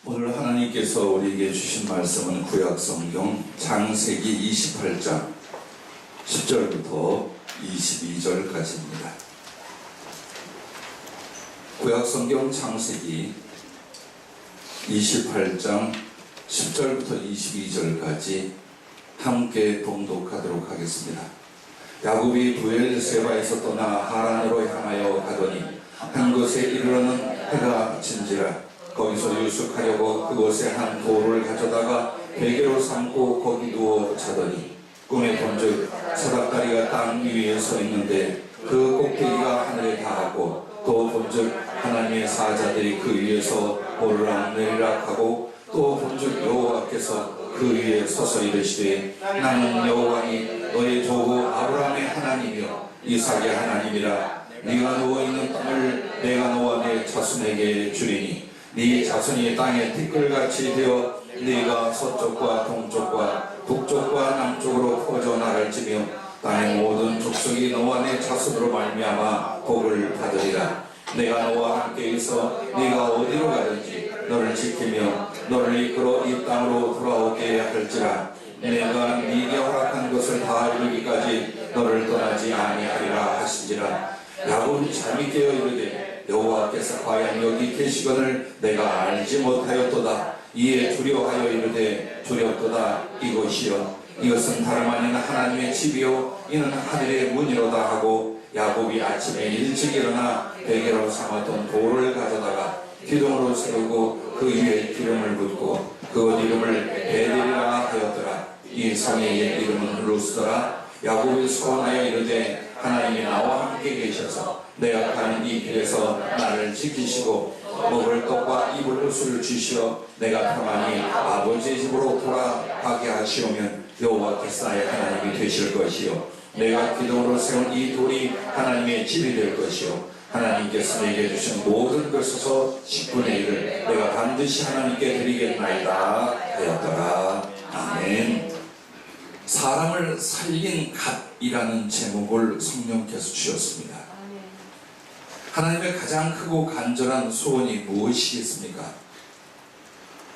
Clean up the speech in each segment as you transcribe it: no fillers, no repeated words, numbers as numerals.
오늘 하나님께서 우리에게 주신 말씀은 구약성경 창세기 28장 10절부터 22절까지입니다. 구약성경 창세기 28장 10절부터 22절까지 함께 봉독하도록 하겠습니다. 야곱이 브엘세바에서 떠나 하란으로 향하여 가더니 한 곳에 이르러는 해가 진지라. 거기서 유숙하려고 그곳에 한 돌을 가져다가 베개로 삼고 거기 누워 자더니 꿈에 본즉 사닥다리가 땅 위에 서 있는데 그 꼭대기가 하늘에 닿았고 또 본즉 하나님의 사자들이 그 위에서 오르락내리락 하고 또 본즉 여호와께서 그 위에 서서 이르시되 나는 여호와니 너의 조부 아브라함의 하나님이요 이삭의 하나님이라. 네가 누워있는 땅을 내가 너와 내 자손에게 주리니 네 자손이 땅에 티끌같이 되어 네가 서쪽과 동쪽과 북쪽과 남쪽으로 퍼져나갈지며 땅의 모든 족속이 너와 내 자손으로 말미암아 복을 받으리라. 내가 너와 함께 있어 네가 어디로 가든지 너를 지키며 너를 이끌어 이 땅으로 돌아오게 할지라. 내가 네게 허락한 것을 다 이루기까지 너를 떠나지 아니하리라 하시니라. 야곱이 잠이 깨어 이르되 여호와께서 과연 여기 계시거늘 내가 알지 못하였도다. 이에 두려워하여 이르되 두렵도다. 이곳이여 이것은 다름 아닌 하나님의 집이요 이는 하늘의 문이로다 하고 야곱이 아침에 일찍 일어나 베개로 삼았던 돌을 가져다가 기둥으로 세우고 그 위에 기름을 붓고 그곳 이름을 베델이라 하였더라. 이 성의 옛 이름은 루스더라. 야곱이 소원하여 이르되 하나님이 나와 함께 계셔서 내가 가는 이 길에서 나를 지키시고 먹을 떡과 입을 옷을 주시어 내가 평안히 아버지의 집으로 돌아가게 하시오면 여호와께서 나의 하나님이 되실 것이요 내가 기둥으로 세운 이 돌이 하나님의 집이 될 것이요 하나님께서 내게 주신 모든 것에서 10분의 1을 내가 반드시 하나님께 드리겠나이다 하였더라. 아멘. 사람을 살린 갓이라는 제목을 성령께서 주셨습니다. 하나님의 가장 크고 간절한 소원이 무엇이겠습니까?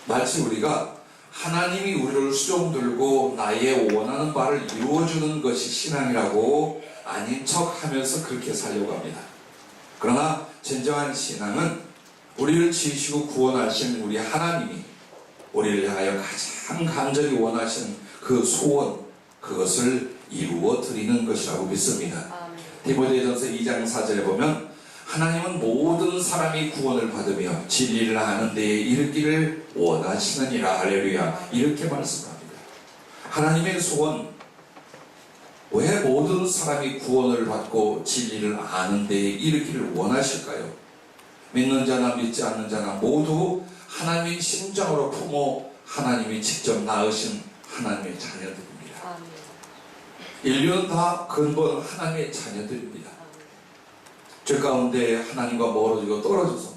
마치 우리가 하나님이 우리를 수종들고 나의 원하는 바를 이루어주는 것이 신앙이라고 아닌 척 하면서 그렇게 살려고 합니다. 그러나 진정한 신앙은 우리를 지으시고 구원하신 우리 하나님이 우리를 향하여 가장 간절히 원하신 그 소원, 그것을 이루어 드리는 것이라고 믿습니다. 디모데전서 2장 4절에 보면 하나님은 모든 사람이 구원을 받으며 진리를 아는 데에 이르기를 원하시느니라. 할렐루야. 이렇게 말씀합니다. 하나님의 소원, 왜 모든 사람이 구원을 받고 진리를 아는 데에 이르기를 원하실까요? 믿는 자나 믿지 않는 자나 모두 하나님의 심정으로 품어 하나님이 직접 낳으신 하나님의 자녀들입니다. 인류는 다 근본 하나님의 자녀들입니다. 죄 가운데 하나님과 멀어지고 떨어져서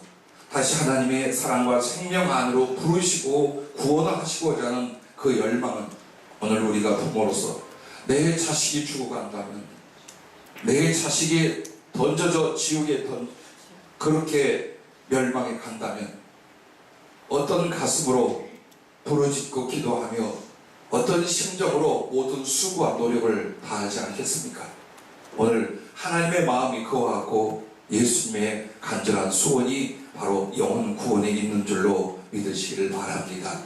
다시 하나님의 사랑과 생명 안으로 부르시고 구원을 하시고자 하는 그 열망은 오늘 우리가 부모로서 내 자식이 죽어간다면, 내 자식이 던져져 지옥에 그렇게 멸망에 간다면 어떤 가슴으로 부르짖고 기도하며 어떤 심정으로 모든 수고와 노력을 다하지 않겠습니까? 오늘 하나님의 마음이 그거하고 예수님의 간절한 소원이 바로 영혼 구원에 있는 줄로 믿으시기를 바랍니다.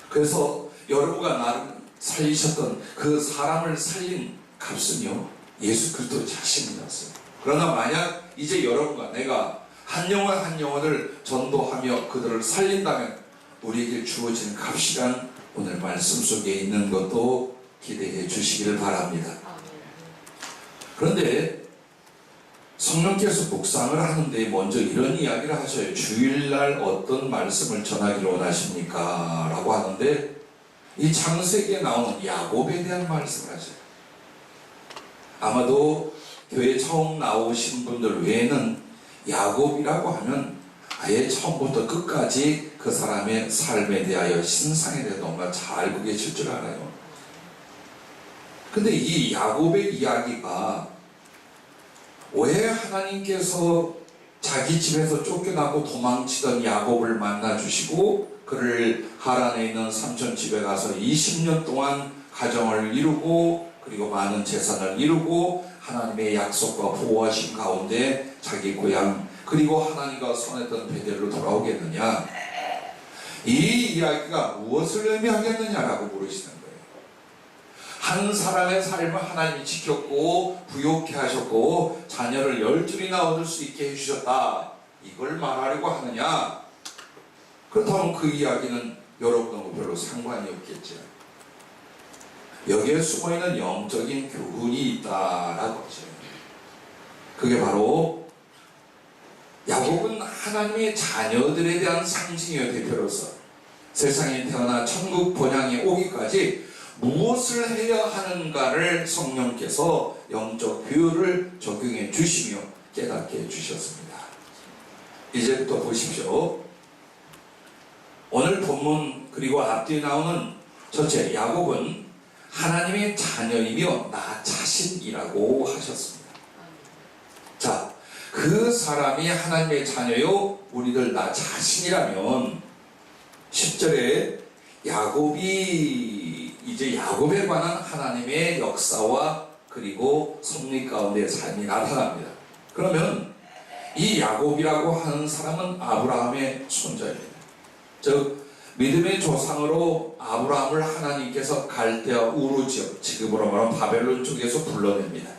그래서 여러분과 나를 살리셨던 그 사람을 살린 값은요 예수 그리스도 자신이었어요. 그러나 만약 이제 여러분과 내가 한 영혼 한 영혼을 전도하며 그들을 살린다면 우리에게 주어진 값이란 오늘 말씀 속에 있는 것도 기대해 주시기를 바랍니다. 그런데 성령께서 묵상을 하는데 먼저 이런 이야기를 하셔요. 주일날 어떤 말씀을 전하기를 원하십니까? 라고 하는데 이 창세기에 나오는 야곱에 대한 말씀을 하셔요. 아마도 교회 처음 나오신 분들 외에는 야곱이라고 하면 아예 처음부터 끝까지 그 사람의 삶에 대하여 신상에 대해 너무나 잘 알고 계실 줄 알아요. 근데 이 야곱의 이야기가 왜 하나님께서 자기 집에서 쫓겨나고 도망치던 야곱을 만나주시고 그를 하란에 있는 삼촌 집에 가서 20년 동안 가정을 이루고 그리고 많은 재산을 이루고 하나님의 약속과 보호하심 가운데 자기 고향 그리고 하나님과 선했던 베델로 돌아오겠느냐, 이 이야기가 무엇을 의미하겠느냐라고 물으시는 거예요. 한 사람의 삶을 하나님이 지켰고 부욕케 하셨고 자녀를 10줄이나 얻을 수 있게 해주셨다, 이걸 말하려고 하느냐? 그렇다면 그 이야기는 여러분하고 별로 상관이 없겠죠. 여기에 숨어있는 영적인 교훈이 있다라고 하죠. 그게 바로 야곱은 하나님의 자녀들에 대한 상징이요, 대표로서 세상에 태어나 천국 본향에 오기까지 무엇을 해야 하는가를 성령께서 영적 교육을 적용해 주시며 깨닫게 해주셨습니다. 이제부터 보십시오. 오늘 본문 그리고 앞뒤에 나오는 첫째, 야곱은 하나님의 자녀이며 나 자신이라고 하셨습니다. 자, 그 사람이 하나님의 자녀요, 우리들 나 자신이라면 10절에 야곱이 이제 야곱에 관한 하나님의 역사와 그리고 섭리 가운데 삶이 나타납니다. 그러면 이 야곱이라고 하는 사람은 아브라함의 손자입니다. 즉 믿음의 조상으로 아브라함을 하나님께서 갈대아 우르 지역, 지금으로 말하면 바벨론 쪽에서 불러냅니다.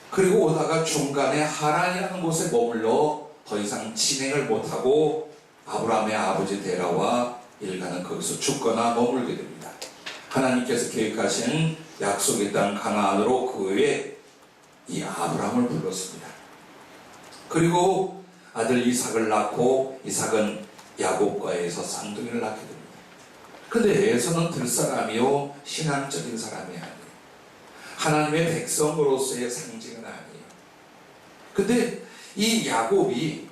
그리고 오다가 중간에 하란이라는 곳에 머물러 더 이상 진행을 못하고 아브라함의 아버지 데라와 일가는 거기서 죽거나 머물게 됩니다. 하나님께서 계획하신 약속의 땅 가나안으로 그 외에 이 아브라함을 불렀습니다. 그리고 아들 이삭을 낳고 이삭은 야곱과에서 쌍둥이를 낳게 됩니다. 근데 에서는 들사람이요 신앙적인 사람이 아니에요. 하나님의 백성으로서의 상징은 아니에요. 근데 이 야곱이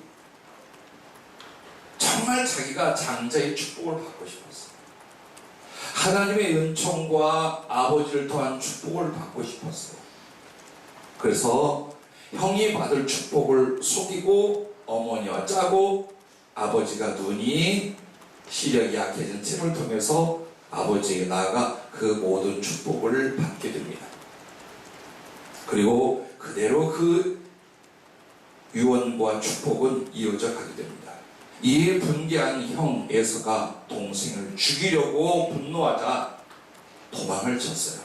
정말 자기가 장자의 축복을 받고 싶었어요. 하나님의 은총과 아버지를 통한 축복을 받고 싶었어요. 그래서 형이 받을 축복을 속이고 어머니와 짜고 아버지가 눈이 시력이 약해진 틈을 통해서 아버지에게 나아가 그 모든 축복을 받게 됩니다. 그리고 그대로 그 유언과 축복은 이어져 가게 됩니다. 이에 분개한 형 에서가 동생을 죽이려고 분노하자 도망을 쳤어요.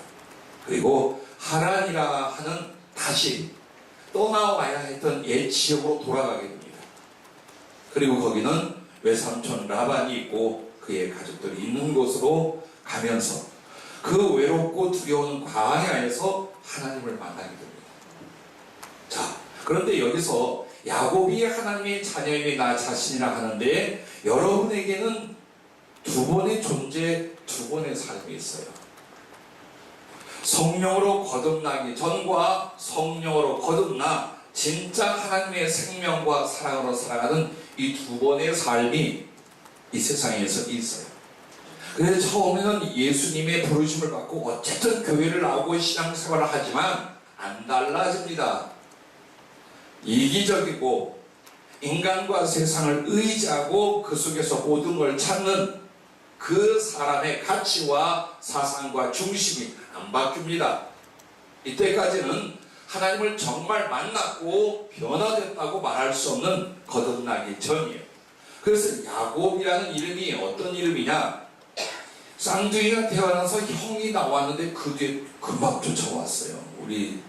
그리고 하란이라 하는 다시 떠나와야 했던 옛 지역으로 돌아가게 됩니다. 그리고 거기는 외삼촌 라반이 있고 그의 가족들이 있는 곳으로 가면서 그 외롭고 두려운 광야에서 하나님을 만나게 됩니다. 자, 그런데 여기서 야곱이 하나님의 자녀임이 나 자신이라 하는데 여러분에게는 두 번의 존재, 두 번의 삶이 있어요. 성령으로 거듭나기 전과 성령으로 거듭나 진짜 하나님의 생명과 사랑으로 살아가는 이 두 번의 삶이 이 세상에서 있어요. 그래서 처음에는 예수님의 부르심을 받고 어쨌든 교회를 나오고 신앙생활을 하지만 안 달라집니다. 이기적이고 인간과 세상을 의지하고 그 속에서 모든 걸 찾는 그 사람의 가치와 사상과 중심이 안 바뀝니다. 이때까지는 하나님을 정말 만났고 변화됐다고 말할 수 없는 거듭나기 전이에요. 그래서 야곱이라는 이름이 어떤 이름이냐? 쌍둥이가 태어나서 형이 나왔는데 그 뒤에 금방 쫓아왔어요. 우리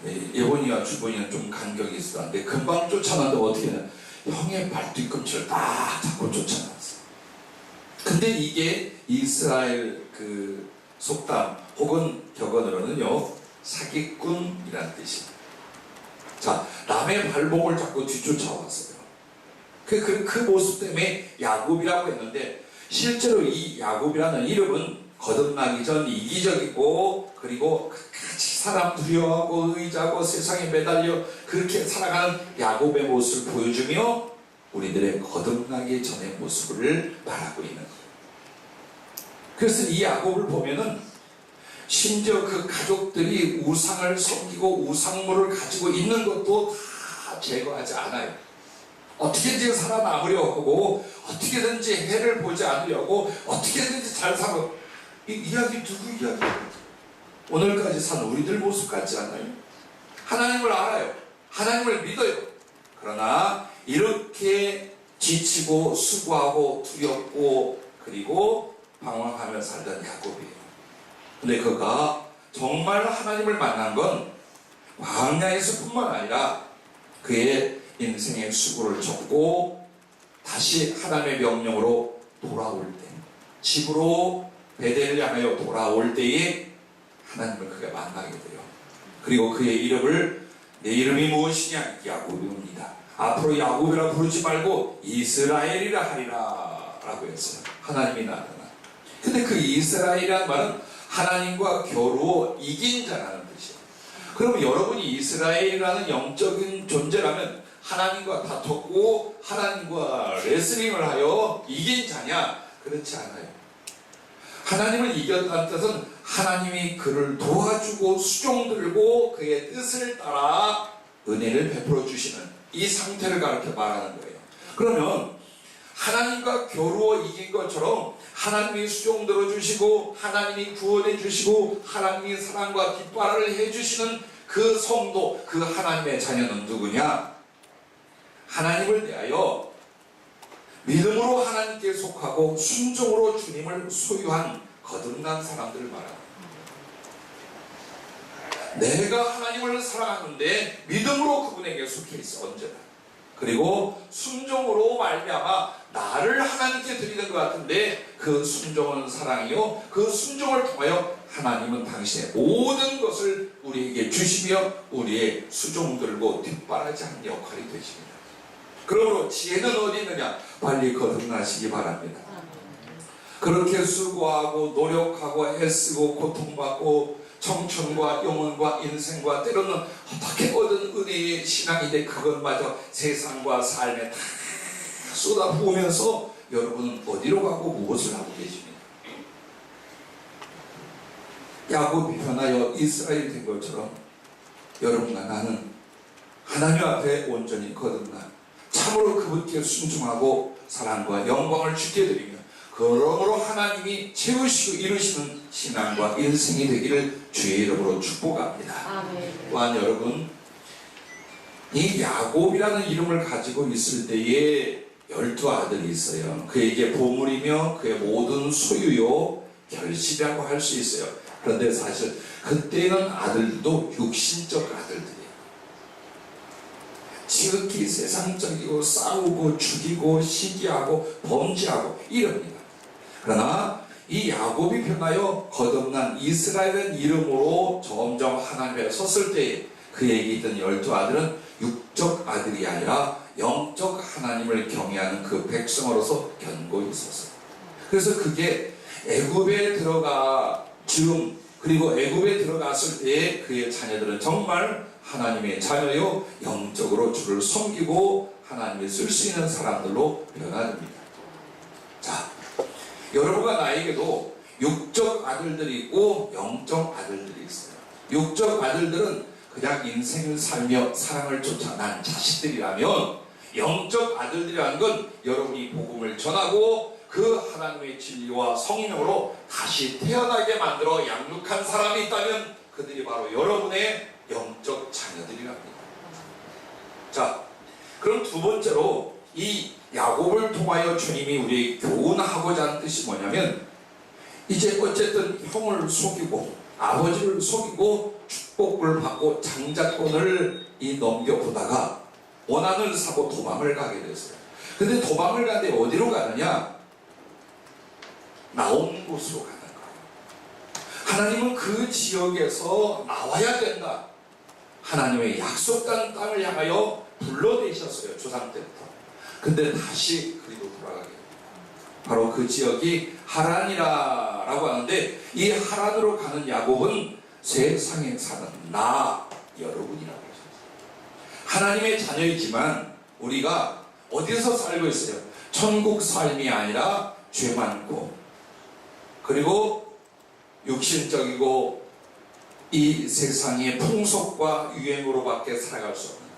예본이와 주본이는 좀 간격이 있었는데 금방 쫓아왔는데 어떻게 해요? 형의 발뒤꿈치를 딱 잡고 쫓아왔어요. 근데 이게 이스라엘 그 속담 혹은 격언으로는요 사기꾼이라는 뜻입니다. 자, 남의 발목을 잡고 뒤쫓아왔어요. 그 모습 때문에 야곱이라고 했는데 실제로 이 야곱이라는 이름은 거듭나기 전 이기적이고 그리고 같이 사람 두려워하고 의지하고 세상에 매달려 그렇게 살아가는 야곱의 모습을 보여주며 우리들의 거듭나기 전의 모습을 말하고 있는 거예요. 그래서 이 야곱을 보면은 심지어 그 가족들이 우상을 섬기고 우상물을 가지고 있는 것도 다 제거하지 않아요. 어떻게든지 살아남으려고 하고 어떻게든지 해를 보지 않으려고 어떻게든지 잘 살아. 이 이야기 누구 이야기예요? 오늘까지 산 우리들 모습 같지 않나요? 하나님을 알아요. 하나님을 믿어요. 그러나 이렇게 지치고 수고하고 두렵고 그리고 방황하며 살던 야곱이에요. 근데 그가 정말 하나님을 만난 건 광야에서뿐만 아니라 그의 인생의 수고를 접고 다시 하나님의 명령으로 돌아올 때, 집으로 베델을 향하여 돌아올 때에 하나님을 그가 만나게 돼요. 그리고 그의 이름을 내 이름이 무엇이냐? 야곱입니다. 앞으로 야곱이라 부르지 말고 이스라엘이라 하리라 라고 했어요. 하나님이 나타나. 근데 그 이스라엘이라는 말은 하나님과 겨루어 이긴 자라는 뜻이에요. 그러면 여러분이 이스라엘이라는 영적인 존재라면 하나님과 다퉜고 하나님과 레슬링을 하여 이긴 자냐? 그렇지 않아요. 하나님을 이겼다는 뜻은 하나님이 그를 도와주고 수종들고 그의 뜻을 따라 은혜를 베풀어 주시는 이 상태를 가르쳐 말하는 거예요. 그러면 하나님과 겨루어 이긴 것처럼 하나님이 수종들어 주시고 하나님이 구원해 주시고 하나님이 사랑과 깃발을 해주시는 그 성도, 그 하나님의 자녀는 누구냐? 하나님을 대하여 믿음으로 하나님께 속하고 순종으로 주님을 소유한 거듭난 사람들을 말합니다. 내가 하나님을 사랑하는데 믿음으로 그분에게 속해 있어. 언제나. 그리고 순종으로 말미암아 나를 하나님께 드리는 것 같은데 그 순종은 사랑이요, 그 순종을 통하여 하나님은 당신의 모든 것을 우리에게 주시며 우리의 수종들고 뒷바라지 하는 역할이 되십니다. 그러므로 지혜는 어디 있느냐? 빨리 거듭나시기 바랍니다. 그렇게 수고하고 노력하고 애쓰고 고통받고 청춘과 영혼과 인생과 때로는 어떻게 얻은 은혜의 신앙인데 그것마저 세상과 삶에 다 쏟아부으면서 여러분은 어디로 가고 무엇을 하고 계십니까? 야곱이 변하여 이스라엘이 된 것처럼 여러분과 나는 하나님 앞에 온전히 거듭나 참으로 그분께 순종하고 사랑과 영광을 주께 드리며 그러므로 하나님이 채우시고 이루시는 신앙과 인생이 되기를 주의 이름으로 축복합니다. 아멘. 또한 여러분, 이 야곱이라는 이름을 가지고 있을 때에 12아들이 있어요. 그에게 보물이며 그의 모든 소유요 결실이라고 할 수 있어요. 그런데 사실 그때는 아들도 육신적 아들들이에요. 지극히 세상적이고 싸우고 죽이고 시기하고 범죄하고 이럽니다. 그러나 이 야곱이 변하여 거듭난 이스라엘은 이름으로 점점 하나님 앞에 섰을 때 그에게 있던 12아들은 육적 아들이 아니라 영적 하나님을 경외하는 그 백성으로서 견고히 있었어요. 그래서 그게 애굽에 들어가 즈음 그리고 애굽에 들어갔을 때에 그의 자녀들은 정말 하나님의 자녀요 영적으로 주를 섬기고 하나님을 쓸 수 있는 사람들로 변화됩니다. 자, 여러분과 나에게도 육적 아들들이 있고 영적 아들들이 있어요. 육적 아들들은 그냥 인생을 살며 사랑을 쫓아 난 자식들이라면 영적 아들들이라는 건 여러분이 복음을 전하고 그 하나님의 진리와 성령으로 다시 태어나게 만들어 양육한 사람이 있다면 그들이 바로 여러분의 영적 자녀들이랍니다. 자, 그럼 두 번째로 이 야곱을 통하여 주님이 우리에게 교훈하고자 하는 뜻이 뭐냐면 이제 어쨌든 형을 속이고 아버지를 속이고 축복을 받고 장자권을 넘겨보다가 원한을 사고 도망을 가게 됐어요. 근데 도망을 가는데 어디로 가느냐? 나온 곳으로 가는 거예요. 하나님은 그 지역에서 나와야 된다. 하나님의 약속한 땅을 향하여 불러내셨어요. 조상 때부터. 근데 다시 그리로 돌아가게 됩니다. 바로 그 지역이 하란이라고 하는데 이 하란으로 가는 야곱은 세상에 사는 나 여러분이라고 하셨어요. 하나님의 자녀이지만 우리가 어디서 살고 있어요? 천국 삶이 아니라 죄 많고 그리고 육신적이고 이 세상의 풍속과 유행으로밖에 살아갈 수 없는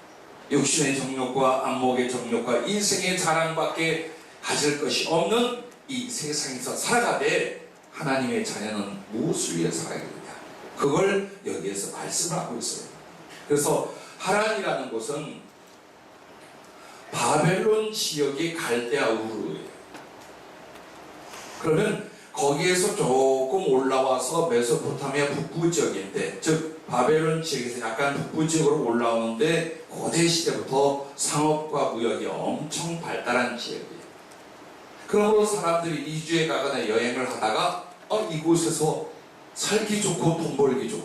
육신의 정욕과 안목의 정욕과 인생의 자랑밖에 가질 것이 없는 이 세상에서 살아가되 하나님의 자녀는 무엇을 위해 살아야 되느냐, 그걸 여기에서 말씀을 하고 있어요. 그래서 하란이라는 곳은 바벨론 지역의 갈대아 우르예요. 그러면 거기에서 조금 올라와서 메소포타미아 북부 지역인데, 즉 바벨론 지역에서 약간 북부 지역으로 올라오는데 고대 시대부터 상업과 무역이 엄청 발달한 지역이에요. 그러므로 사람들이 이주에 가거나 여행을 하다가 이곳에서 살기 좋고 돈 벌기 좋아,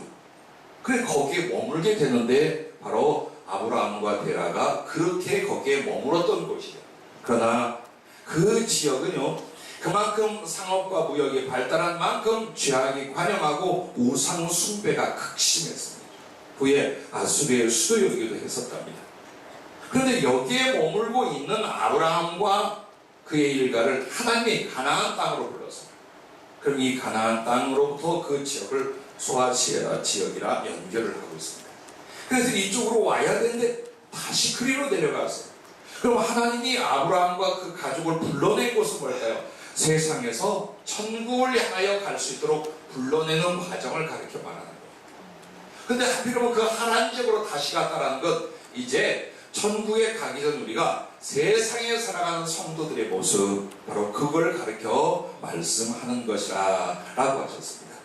그래 거기에 머물게 되는데 바로 아브라함과 데라가 그렇게 거기에 머물었던 곳이에요. 그러나 그 지역은요, 그만큼 상업과 무역이 발달한 만큼 죄악이 관영하고 우상 숭배가 극심했습니다. 후에 아수르의 수도이기도 했었답니다. 그런데 여기에 머물고 있는 아브라함과 그의 일가를 하나님이 가나안 땅으로 불렀어요. 그럼 이 가나안 땅으로부터 그 지역을 소아시아 지역이라 연결을 하고 있습니다. 그래서 이쪽으로 와야 되는데 다시 그리로 내려갔어요. 그럼 하나님이 아브라함과 그 가족을 불러낸 곳은 뭘까요? 세상에서 천국을 향하여 갈 수 있도록 불러내는 과정을 가르쳐 말하는 거예요. 근데 하필이면 그 하나님 지역으로 다시 갔다라는 것, 이제 천국에 가기 전 우리가 세상에 살아가는 성도들의 모습, 바로 그걸 가르쳐 말씀하는 것이라 라고 하셨습니다.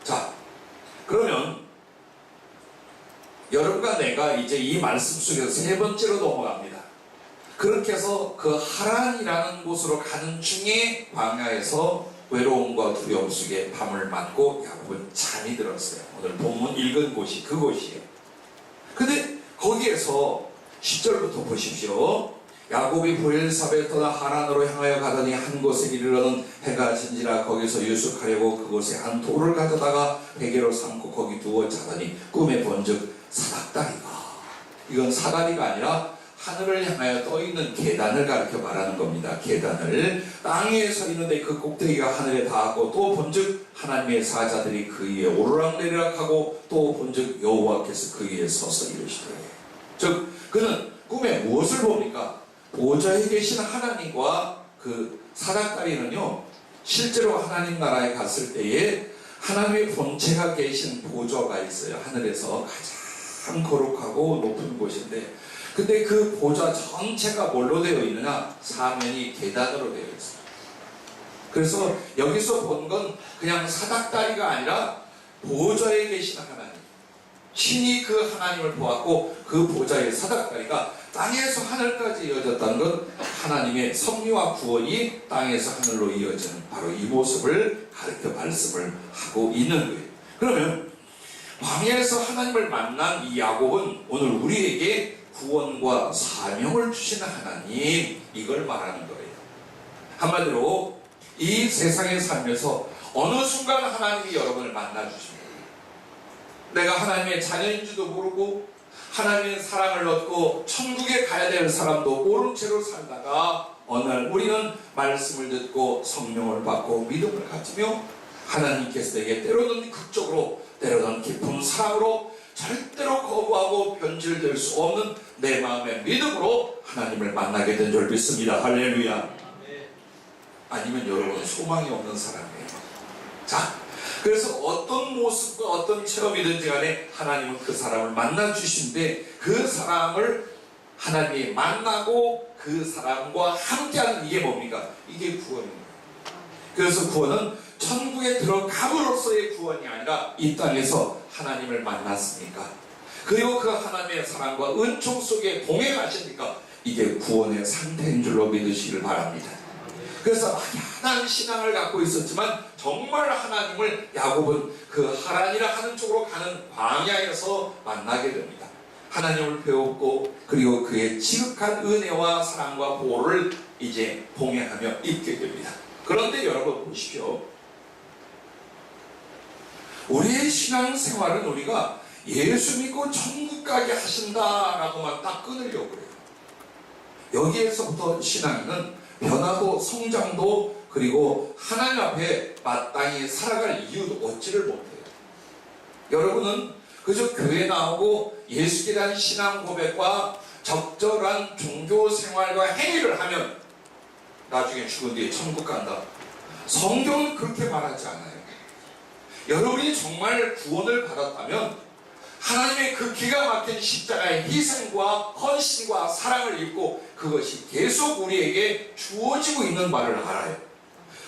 자, 그러면 여러분과 내가 이제 이 말씀 속에서 세 번째로 넘어갑니다. 그렇게 해서 그 하란이라는 곳으로 가는 중에 광야에서 외로움과 두려움 속에 밤을 맞고 야곱은 잠이 들었어요. 오늘 본문 읽은 곳이 그곳이에요. 근데 거기에서 10절부터 보십시오. 야곱이 브엘사베를 떠나 하란으로 향하여 가더니 한 곳에 이르러는 해가 진지라 거기서 유숙하려고 그곳에 한 돌을 가져다가 베개로 삼고 거기 두어 자더니 꿈에 본즉 사닥다리가, 이건 사다리가 아니라 하늘을 향하여 떠있는 계단을 가르쳐 말하는 겁니다. 계단을 땅에 서 있는데 그 꼭대기가 하늘에 닿았고, 또 본즉 하나님의 사자들이 그 위에 오르락내리락하고, 또 본즉 여호와께서 그 위에 서서 이르시더라. 즉 그는 꿈에 무엇을 봅니까? 보좌에 계신 하나님과 그 사닥다리는요, 실제로 하나님 나라에 갔을 때에 하나님의 본체가 계신 보좌가 있어요. 하늘에서 가장 거룩하고 높은 곳인데, 근데 그 보좌 전체가 뭘로 되어 있느냐? 사면이 계단으로 되어 있어요. 그래서 여기서 본 건 그냥 사닥다리가 아니라 보좌에 계신 하나님, 신이 그 하나님을 보았고, 그 보좌의 사닥다리가 땅에서 하늘까지 이어졌다는 건 하나님의 섭리와 구원이 땅에서 하늘로 이어지는 바로 이 모습을 가르쳐 말씀을 하고 있는 거예요. 그러면 광야에서 하나님을 만난 이 야곱은 오늘 우리에게 구원과 사명을 주시는 하나님, 이걸 말하는 거예요. 한마디로 이 세상에 살면서 어느 순간 하나님이 여러분을 만나주십니다. 내가 하나님의 자녀인지도 모르고 하나님의 사랑을 얻고 천국에 가야 될 사람도 모른 채로 살다가 어느 날 우리는 말씀을 듣고 성령을 받고 믿음을 가지며 하나님께서 내게 때로는 극적으로 때로는 깊은 사랑으로 절대로 거부하고 변질될 수 없는 내 마음의 믿음으로 하나님을 만나게 된 줄 믿습니다. 할렐루야. 아니면 여러분은 소망이 없는 사람이에요. 자, 그래서 어떤 모습과 어떤 체험이든지 간에 하나님은 그 사람을 만나 주신데, 그 사람을 하나님이 만나고 그 사람과 함께하는, 이게 뭡니까? 이게 구원입니다. 그래서 구원은 천국에 들어감으로써의 구원이 아니라 이 땅에서 하나님을 만났으니까, 그리고 그 하나님의 사랑과 은총 속에 동행하시니까 이게 구원의 상태인 줄로 믿으시길 바랍니다. 그래서 막연한 신앙을 갖고 있었지만 정말 하나님을 야곱은 그 하란이라 하는 쪽으로 가는 광야에서 만나게 됩니다. 하나님을 배웠고, 그리고 그의 지극한 은혜와 사랑과 보호를 이제 동행하며 있게 됩니다. 그런데 여러분 보십시오. 우리의 신앙생활은 우리가 예수 믿고 천국 가게 하신다라고만 딱 끊으려고 그래요. 여기에서부터 신앙은 변화도 성장도, 그리고 하나님 앞에 마땅히 살아갈 이유도 얻지를 못해요. 여러분은 그저 교회 나오고 예수에 대한 신앙 고백과 적절한 종교 생활과 행위를 하면 나중에 죽은 뒤에 천국 간다. 성경은 그렇게 말하지 않아요. 여러분이 정말 구원을 받았다면 하나님의 그 기가 막힌 십자가의 희생과 헌신과 사랑을 입고 그것이 계속 우리에게 주어지고 있는 바를 알아요.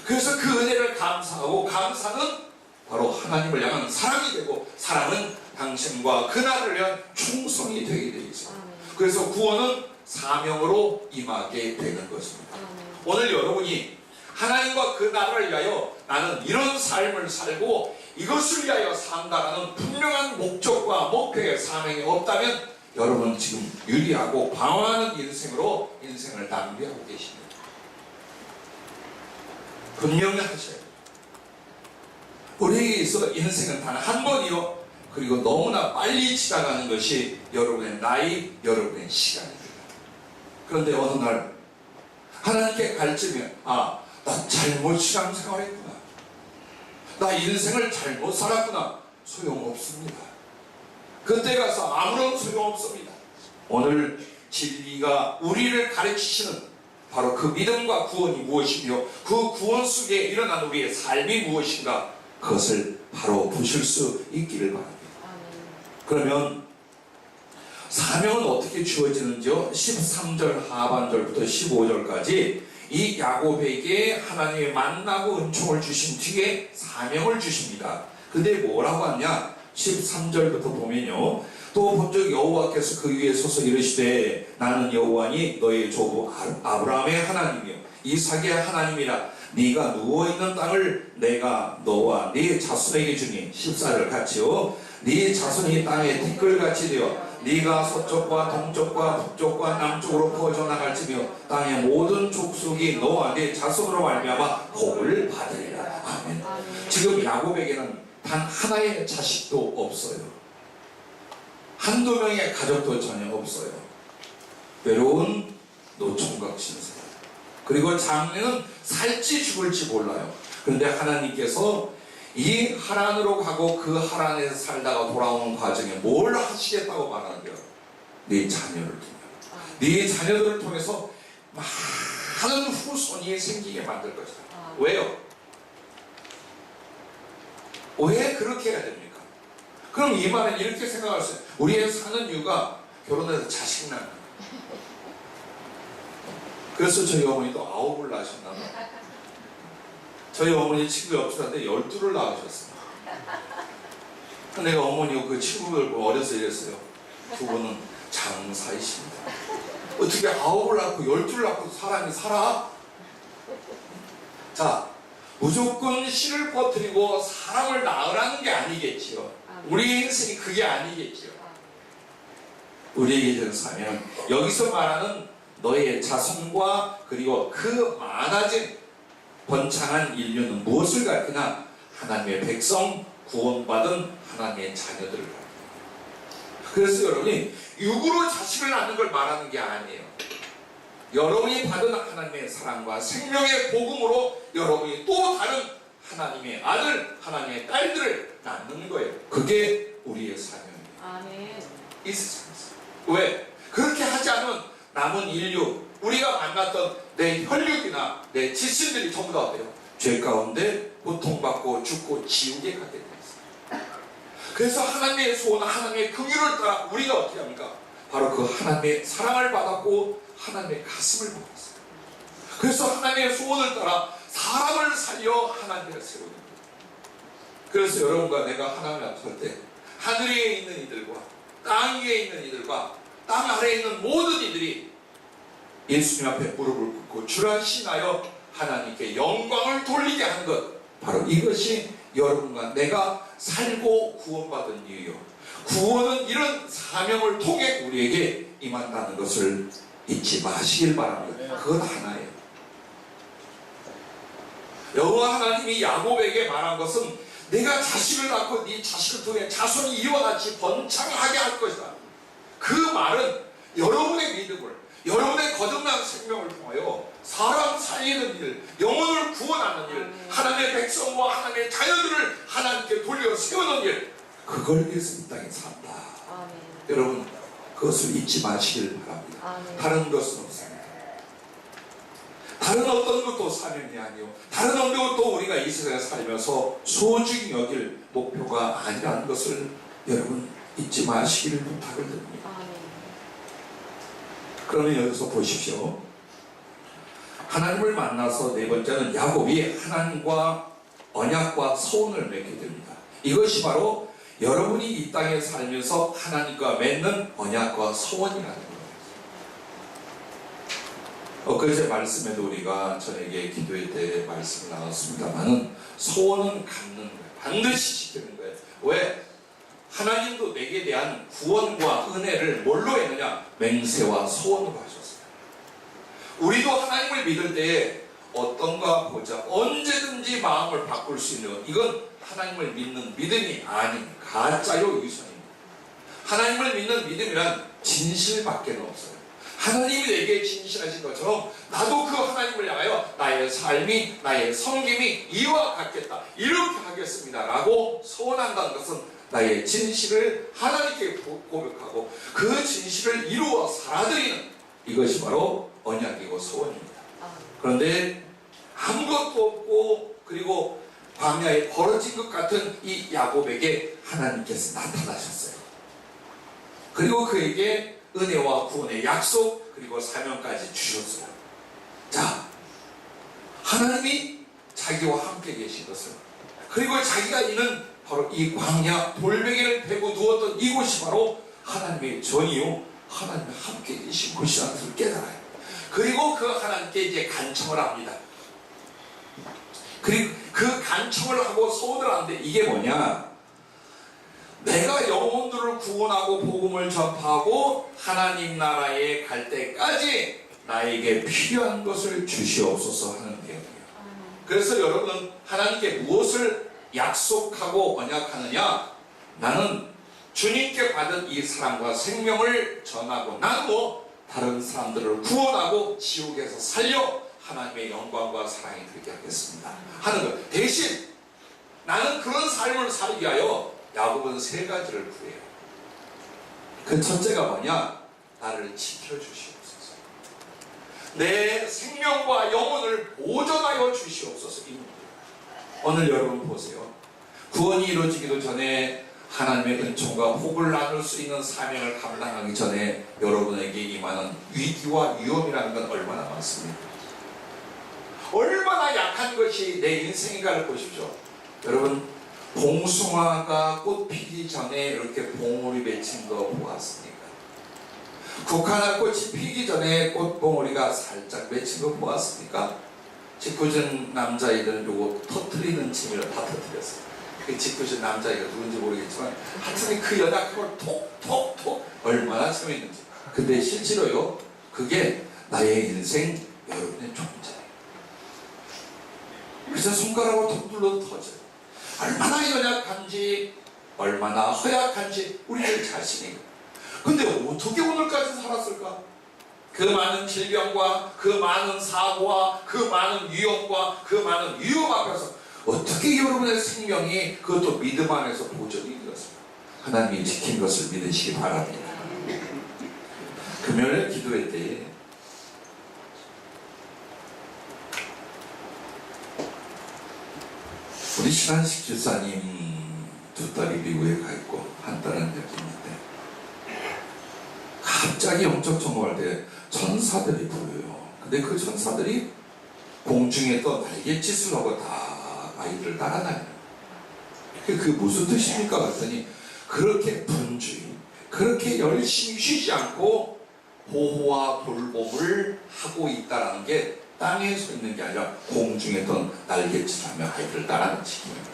그래서 그 은혜를 감사하고 감사는 바로 하나님을 향한 사랑이 되고 사랑은 당신과 그날을 위한 충성이 되게 되어 있어요. 그래서 구원은 사명으로 임하게 되는 것입니다. 오늘 여러분이 하나님과 그 나라를 위하여 나는 이런 삶을 살고 이것을 위하여 산다라는 분명한 목적과 목표의 사명이 없다면 여러분 지금 유리하고 방황하는 인생으로 인생을 낭비하고 계십니다. 분명히 하셔야 돼요. 우리에게 있어 인생은 단 한 번이요. 그리고 너무나 빨리 지나가는 것이 여러분의 나이, 여러분의 시간입니다. 그런데 어느 날 하나님께 갈증이 나 잘못 신앙생활했구나. 나 인생을 잘못 살았구나. 소용없습니다. 그때 가서 아무런 소용없습니다. 오늘 진리가 우리를 가르치시는 바로 그 믿음과 구원이 무엇이며 그 구원 속에 일어난 우리의 삶이 무엇인가 그것을 바로 보실 수 있기를 바랍니다. 그러면 사명은 어떻게 주어지는지요? 13절 하반절부터 15절까지 이 야곱에게 하나님이 만나고 은총을 주신 뒤에 사명을 주십니다. 근데 뭐라고 하냐? 13절부터 보면요. 또 본적 여호와께서 그 위에 서서 이르시되 나는 여호와니 너의 조부 아브라함의 하나님이요 이삭의 하나님이라. 네가 누워있는 땅을 내가 너와 네 자손에게 주니 14절 같이요. 네 자손이 땅에 티끌같이 되어 네가 서쪽과 동쪽과 북쪽과 남쪽으로 퍼져나갈지며 땅의 모든 족속이 너와 네 자손으로 말미암아 복을 받으리라. 아멘. 지금 야곱에게는 단 하나의 자식도 없어요. 한두 명의 가족도 전혀 없어요. 외로운 노총각 신세. 그리고 장래는 살지 죽을지 몰라요. 그런데 하나님께서 이 하란으로 가고 그 하란에서 살다가 돌아오는 과정에 뭘 하시겠다고 말하는데요? 네 자녀를 통해. 네 자녀들을 통해서 많은 후손이 생기게 만들 것이다. 왜요? 왜 그렇게 해야 됩니까? 그럼 이 말은 이렇게 생각할 수 있어요. 우리의 사는 이유가 결혼해서 자식 낳는 거예요. 그래서 저희 어머니도 9을 낳으셨나 봐요. 저희 어머니 친구 옆집한테 12를 낳으셨습니다. 내가 어머니가 그 친구를 어려서 이랬어요. 두 분은 장사이십니다. 어떻게 9을 낳고 12를 낳고 사람이 살아? 자, 무조건 씨를 퍼뜨리고 사람을 낳으라는 게 아니겠지요. 우리 인생이 그게 아니겠지요. 우리에게 된 사명, 여기서 말하는 너의 자손과 그리고 그 많아진 번창한 인류는 무엇을 가르치나? 하나님의 백성, 구원받은 하나님의 자녀들을 가르칩니다. 그래서 여러분이 육으로 자식을 낳는 걸 말하는 게 아니에요. 여러분이 받은 하나님의 사랑과 생명의 복음으로 여러분이 또 다른 하나님의 아들, 하나님의 딸들을 낳는 거예요. 그게 우리의 사명입니다. 아멘. 이 세상에서. 왜? 그렇게 하지 않으면 남은 인류, 우리가 만났던 내 혈육이나 내 지신들이 전부 다 어때요? 죄 가운데 고통받고 죽고 지옥에 가게 되어 있어요. 그래서 하나님의 소원, 하나님의 긍휼을 따라 우리가 어떻게 합니까? 바로 그 하나님의 사랑을 받았고 하나님의 가슴을 받았어요. 그래서 하나님의 소원을 따라 사람을 살려 하나님을 세우는 거예요. 그래서 여러분과 내가 하나님 앞에 설 때 하늘 위에 있는 이들과 땅 위에 있는 이들과 땅 아래에 있는 모든 이들이 예수님 앞에 무릎을 꿇고 주라 신하여 하나님께 영광을 돌리게 하는 것, 바로 이것이 여러분과 내가 살고 구원받은 이유요. 구원은 이런 사명을 통해 우리에게 임한다는 것을 잊지 마시길 바랍니다. 그건 하나예요. 여호와 하나님이 야곱에게 말한 것은 내가 자식을 낳고 네 자식을 통해 자손이 이와 같이 번창하게 할 것이다. 그 말은 여러분의 믿음을, 여러분의 거듭난 생명을 통하여 사람 살리는 일, 영혼을 구원하는 일, 하나님의 백성과 하나님의 자녀들을 하나님께 돌려 세우는 일, 그걸 위해서 이 땅에 산다. 아멘. 여러분 그것을 잊지 마시길 바랍니다. 아멘. 다른 것은 없습니다. 다른 어떤 것도 사명이 아니요, 다른 어떤 것도 우리가 이 세상에 살면서 소중히 여길 목표가 아니라는 것을 여러분 잊지 마시기를 부탁을 드립니다. 아멘. 그러면 여기서 보십시오. 하나님을 만나서 네 번째는 야곱이 하나님과 언약과 소원을 맺게 됩니다. 이것이 바로 여러분이 이 땅에 살면서 하나님과 맺는 언약과 소원이라는 거예요. 엊그제 말씀에도 우리가 저에게 기도회 때 말씀을 나눴습니다만은 소원은 갖는 거예요. 반드시 지키는 거예요. 왜? 하나님도 내게 대한 구원과 은혜를 뭘로 했느냐? 맹세와 소원으로 하셨어요. 우리도 하나님을 믿을 때에 어떤가 보자, 언제든지 마음을 바꿀 수 있는, 이건 하나님을 믿는 믿음이 아닌 가짜요 유선입니다. 하나님을 믿는 믿음이란 진실밖에 없어요. 하나님이 내게 진실하신 것처럼 나도 그 하나님을 향하여 나의 삶이, 나의 섬김이 이와 같겠다, 이렇게 하겠습니다 라고 소원한다는 것은 나의 진실을 하나님께 고백하고 그 진실을 이루어 살아드리는, 이것이 바로 언약이고 소원입니다. 그런데 아무것도 없고 그리고 광야에 벌어진 것 같은 이 야곱에게 하나님께서 나타나셨어요. 그리고 그에게 은혜와 구원의 약속, 그리고 사명까지 주셨어요. 자, 하나님이 자기와 함께 계신 것을, 그리고 자기가 있는 바로 이 광야 돌멩이를 베고 누웠던 이곳이 바로 하나님의 전이요, 하나님이 함께 계신 곳이라는 것을 깨달아요. 그리고 그 하나님께 이제 간청을 합니다. 그리고 그 간청을 하고 소원을 하는데 이게 뭐냐? 내가 영혼들을 구원하고 복음을 전파하고 하나님 나라에 갈 때까지 나에게 필요한 것을 주시옵소서 하는 내용이에요. 그래서 여러분은 하나님께 무엇을 약속하고 언약하느냐? 나는 주님께 받은 이 사랑과 생명을 전하고 나누어 다른 사람들을 구원하고 지옥에서 살려 하나님의 영광과 사랑이 되게 하겠습니다 하는 것. 대신 나는 그런 삶을 살기 위하여 야곱은 세 가지를 구해요. 그 첫째가 뭐냐? 나를 지켜주시옵소서. 내 생명과 영혼을 보존하여 주시옵소서. 오늘 여러분 보세요. 구원이 이루어지기도 전에 하나님의 은총과 복을 나눌 수 있는 사명을 감당하기 전에 여러분에게 임하는 위기와 위험이라는 건 얼마나 많습니까? 얼마나 약한 것이 내 인생인가를 보십시오. 여러분, 봉숭아가 꽃 피기 전에 이렇게 봉오리 맺힌 거 보았습니까? 국화나 꽃이 피기 전에 꽃봉오리가 살짝 맺힌 거 보았습니까? 짓궂은 남자애들은 요거 터트리는 재미로 다 터트렸어요. 그 짓궂은 남자애가 누군지 모르겠지만 하여튼 그 연약한 걸 톡톡톡 얼마나 재밌는지. 근데 실제로요, 그게 나의 인생, 여러분의 존재예요. 그래서 손가락으로 톡 눌러도 터져요. 얼마나 연약한지, 얼마나 허약한지 우리들 자신이. 근데 어떻게 오늘까지 살았을까? 그 많은 질병과 그 많은 사고와 그 많은 위험과 그 많은 위험 앞에서 어떻게 여러분의 생명이 그것도 믿음 안에서 보존이 되었습니까? 하나님이 지킨 것을 믿으시기 바랍니다. 금요일 기도회 때에 우리 신한식 집사님 두 딸이 미국에 가 있고 한 딸은 여기 있는데 갑자기 영적 청험할 때 천사들이 보여요. 근데 그 천사들이 공중에 떠 날갯짓을 하고 다 아이들을 따라다녀요. 그게 무슨 뜻입니까? 그랬더니 그렇게 분주히, 그렇게 열심히 쉬지 않고 보호와 돌봄을 하고 있다는 게 땅에 서 있는 게 아니라 공중에 던 날갯짓하며 아이들을 따라다니는 지경입니다.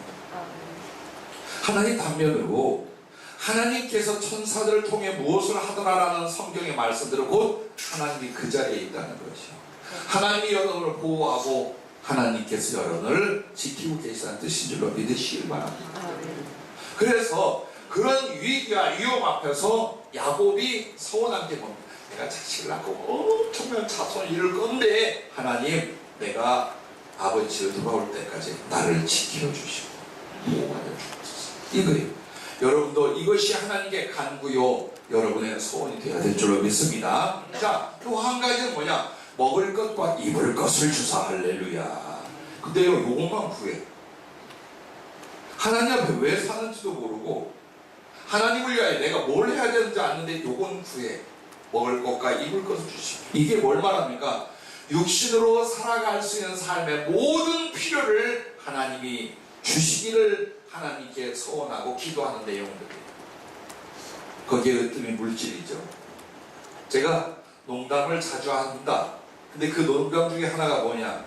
하나님 반면으로 하나님께서 천사들을 통해 무엇을 하더라라는 성경의 말씀들은 곧 하나님이 그 자리에 있다는 것이요. 하나님이 여러분을 보호하고 하나님께서 여러분을 지키고 계시다는 뜻인 줄로 믿으시길 바랍니다. 그래서 그런 위기와 위험 앞에서 야곱이 소원한 게 뭡니까? 내가 자식을 낳고 엄청난 자손을 이룰 건데 하나님, 내가 아버지 집에 돌아올 때까지 나를 지켜주시고 보호하여 주옵소서. 이거예요. 여러분도 이것이 하나님께 간구요 여러분의 소원이 되어야 될 줄로 믿습니다. 자, 또 한 가지는 뭐냐? 먹을 것과 입을 것을 주사. 할렐루야. 근데요, 요것만 구해. 하나님 앞에 왜 사는지도 모르고 하나님을 위하여 내가 뭘 해야 되는지 아는데 요건 구해. 먹을 것과 입을 것을 주시고. 이게 뭘 말합니까? 육신으로 살아갈 수 있는 삶의 모든 필요를 하나님이 주시기를 하나님께 소원하고 기도하는 내용들이에요. 거기에 으뜸이 물질이죠. 제가 농담을 자주 한다. 근데 그 농담 중에 하나가 뭐냐?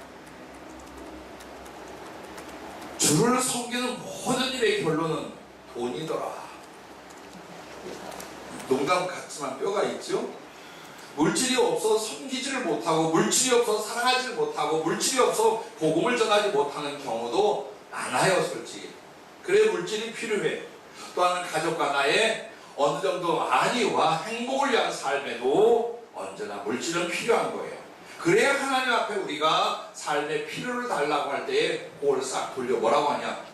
주를 섬기는 모든 일의 결론은 돈이더라. 농담 같지만 뼈가 있죠? 물질이 없어 섬기지를 못하고, 물질이 없어 사랑하지를 못하고, 물질이 없어 복음을 전하지 못하는 경우도 많아요, 솔직히. 그래, 물질이 필요해. 또한 가족과 나의 어느 정도 안위와 행복을 위한 삶에도 언제나 물질은 필요한 거예요. 그래야 하나님 앞에 우리가 삶의 필요를 달라고 할 때에 그걸 싹 돌려 뭐라고 하냐?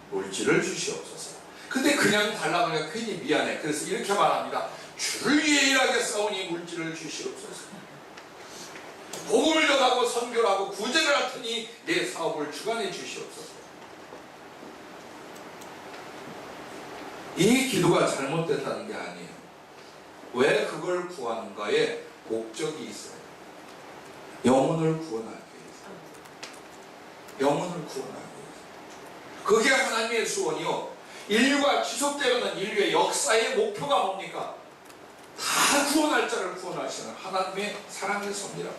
물질을 주시옵소서. 근데 그냥 달라고 하니까 괜히 미안해. 그래서 이렇게 말합니다. 주를 위해 일하게 싸우니 물질을 주시옵소서. 복음을 전하고 선교를 하고 구제를 할 테니 내 사업을 주관해 주시옵소서. 이 기도가 잘못됐다는 게 아니에요. 왜 그걸 구하는가에 목적이 있어요. 영혼을 구원하기 위해서. 영혼을 구원하기 위해서. 그게 하나님의 소원이요. 인류가 지속되는 인류의 역사의 목표가 뭡니까? 다 구원할 자를 구원하시는 하나님의 사랑의 섭리라.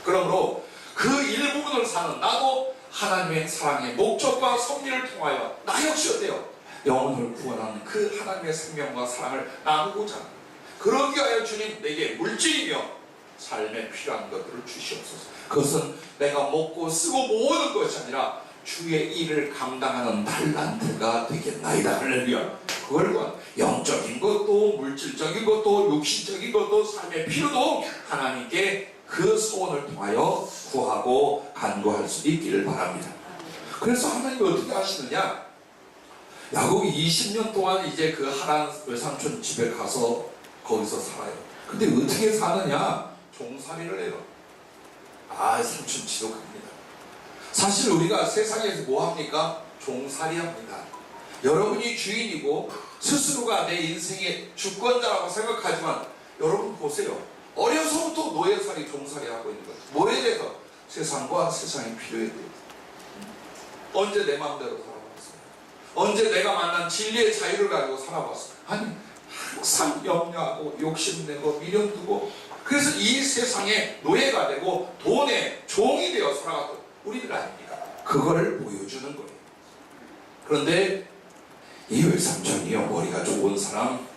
그러므로 그 일부분을 사는 나도 하나님의 사랑의 목적과 섭리를 통하여 나 역시 어때요? 영혼을 구원하는 그 하나님의 생명과 사랑을 나누고자 합니다. 그러기 위하여 주님 내게 물질이며 삶에 필요한 것들을 주시옵소서. 그것은 내가 먹고 쓰고 모으는 것이 아니라 주의 일을 감당하는 달란트가 되겠나이다. 할렐루야. 그걸 영적인 것도 물질적인 것도 육신적인 것도 삶의 필요도 하나님께 그 소원을 통하여 구하고 간구할 수 있기를 바랍니다. 그래서 하나님이 어떻게 하시느냐? 야곱이 20년 동안 이제 그 하란 외삼촌 집에 가서 거기서 살아요. 근데 어떻게 사느냐? 종살이를 해요. 삼촌 지독합니다. 사실 우리가 세상에서 뭐 합니까? 종살이 합니다. 여러분이 주인이고 스스로가 내 인생의 주권자라고 생각하지만 여러분 보세요. 어려서부터 노예살이 종살이 하고 있는 거예요. 뭐에 대해서? 세상과 세상의 필요에 대해서. 언제 내 마음대로 살아봤어요? 언제 내가 만난 진리의 자유를 가지고 살아봤어요? 아니, 항상 염려하고 욕심내고 미련 두고, 그래서 이 세상의 노예가 되고 돈의 종이 되어 살아갔던 우리들 아닙니까? 그걸 보여주는 거예요. 그런데 이 외삼촌이요, 머리가 좋은 사람,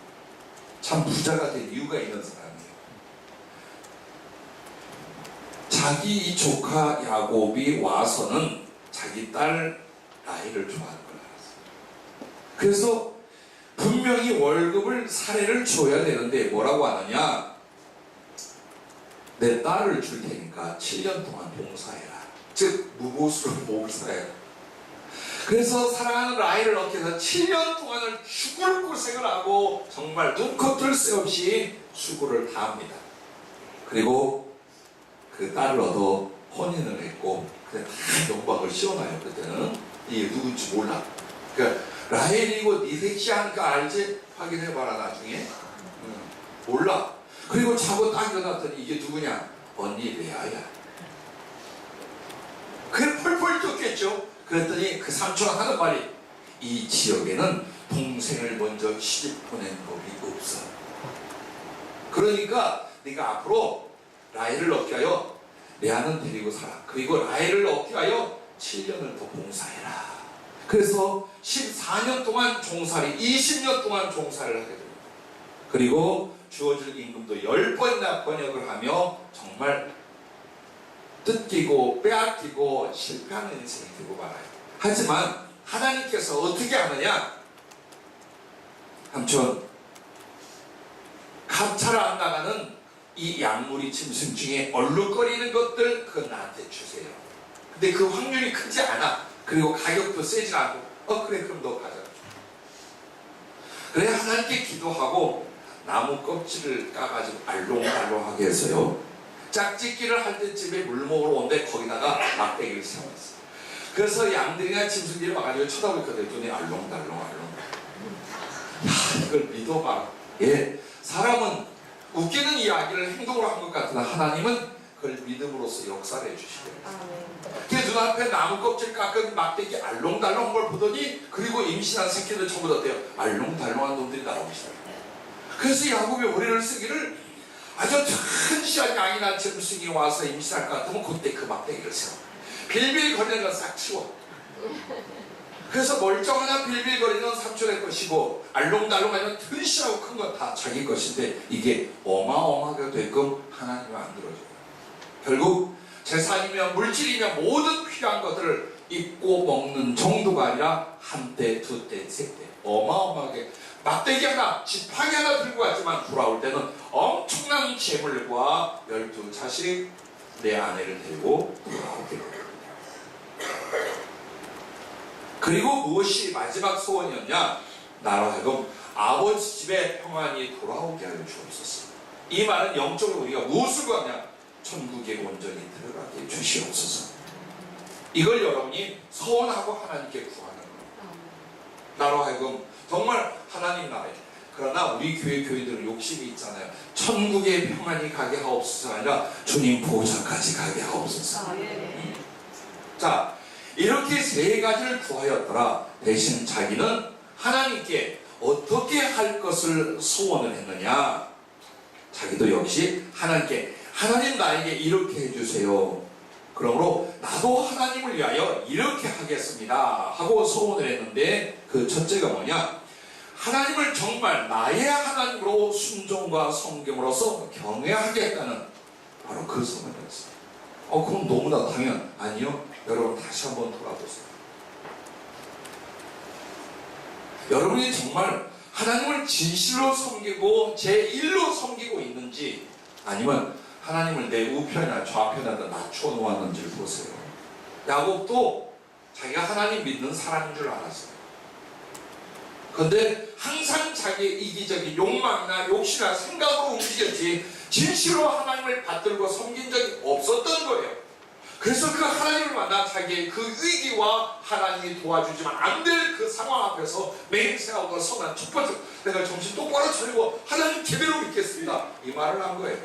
참 부자가 된 이유가 있는 사람이에요. 자기 이 조카 야곱이 와서는 자기 딸 라헬을 좋아하는 걸 알았어요. 그래서 분명히 월급을 사례를 줘야 되는데 뭐라고 하느냐? 내 딸을 줄 테니까 7년 동안 봉사해라. 즉 무보수로 봉사해라. 그래서 사랑하는 라헬을 얻기 위해서 7년 동안을 죽을 고생을 하고 정말 눈코 뜰 새 없이 수고를 다합니다. 그리고 그 딸을 얻어 혼인을 했고, 그때 다 영광을 씌워놔요. 그때는 이게 누군지 몰라. 그러니까 라헬이고 네 셋이 하니까 알지? 확인해봐라 나중에. 몰라. 그리고 자고 딱 일어났더니 이게 누구냐? 언니 레아야. 그래 펄펄 뛰었겠죠. 그랬더니 그 삼촌 하는 말이, 이 지역에는 동생을 먼저 시집 보낸 법이 없어. 그러니까 네가 앞으로 라헬을 얻게 하여 레아는 데리고 살아. 그리고 라헬을 얻게 하여 7년을 더 봉사해라. 그래서 14년 동안 종살이, 20년 동안 종살이를 하게 됩니다. 그리고 주어질 임금도 10번이나 번역을 하며 정말 뜯기고 빼앗기고 실패하는 인생이 되고 말아요. 하지만 하나님께서 어떻게 하느냐? 삼촌, 감찰을 안 나가는 이 약물이 짐승 중에 얼룩거리는 것들 그건 나한테 주세요. 근데 그 확률이 크지 않아. 그리고 가격도 세지 않고, 그래 그럼 너 가져. 그래 하나님께 기도하고 나무 껍질을 까가지고 알롱달롱하게 해서요, 짝짓기를 할 때쯤에 물 먹으러 온데 거기다가 막대기를 세웠어요. 그래서 양들이나 짐승들이 와가지고 쳐다보니까 눈이 알롱달롱. 이걸 믿어봐. 예, 사람은 웃기는 이야기를 행동으로 한 것 같으나 하나님은 그걸 믿음으로써 역사를 해주시더라고요. 그 눈앞에 나무 껍질 깎은 막대기 알롱달롱한 걸 보더니, 그리고 임신한 새끼들 전부 다 어때요? 알롱달롱한 놈들이 나오기 시작해요. 그래서 야곱이 오래를 쓰기를, 아주 튼실한 양이 난 짐승이 와서 임신할 것 같으면 그때 그 막대기를 세워 빌빌거리는 건 싹 치워. 그래서 멀쩡하나 빌빌거리는 삼촌의 것이고 알롱달롱하면 튼실하고 큰 건 다 자기 것인데, 이게 어마어마하게 되게끔 하나님이 만들어줘요. 결국 재산이며 물질이며 모든 필요한 것들을 입고 먹는 정도가 아니라 한때, 두때, 세때 어마어마하게 막대기 하나, 지팡이 하나 들고 갔지만 돌아올 때는 엄청난 재물과 12자식, 내 아내를 데리고 돌아오게 됩니다. 그리고 무엇이 마지막 소원이었냐? 나로 하여금 아버지 집에 평안히 돌아오게 하여 주옵소서. 이 말은 영적으로 우리가 무엇을 구하냐? 천국에 온전히 들어가게 주시옵소서. 이걸 여러분이 소원하고 하나님께 구하는 거예요. 나로 하여금 정말 하나님 나라에, 그러나 우리 교회 교인들은 욕심이 있잖아요. 천국에 평안히 가게 하옵소서가 아니라 주님 보좌까지 가게 하옵소서. 자, 이렇게 세 가지를 구하였더라. 대신 자기는 하나님께 어떻게 할 것을 소원을 했느냐? 자기도 역시 하나님께, 하나님 나에게 이렇게 해주세요. 그러므로 나도 하나님을 위하여 이렇게 하겠습니다 하고 소원을 했는데, 그 첫째가 뭐냐? 하나님을 정말 나의 하나님으로 순종과 성경으로서 경외하겠다는 바로 그 소원이었어요. 그럼 너무나 당연. 아니요. 여러분 다시 한번 돌아보세요. 여러분이 정말 하나님을 진실로 섬기고 제1로 섬기고 있는지, 아니면 하나님을 내 우편이나 좌편에다 낮춰 놓았는지를 보세요. 야곱도 자기가 하나님 믿는 사람인 줄 알았어요. 그런데 항상 자기의 이기적인 욕망이나 욕심이나 생각으로 움직였지 진실로 하나님을 받들고 섬긴 적이 없었던 거예요. 그래서 그 하나님을 만나 자기의 그 위기와 하나님이 도와주지만 안 될 그 상황 앞에서 맹세하고 선한 첫 번째, 내가 정신 똑바로 차리고 하나님 제대로 믿겠습니다, 이 말을 한 거예요.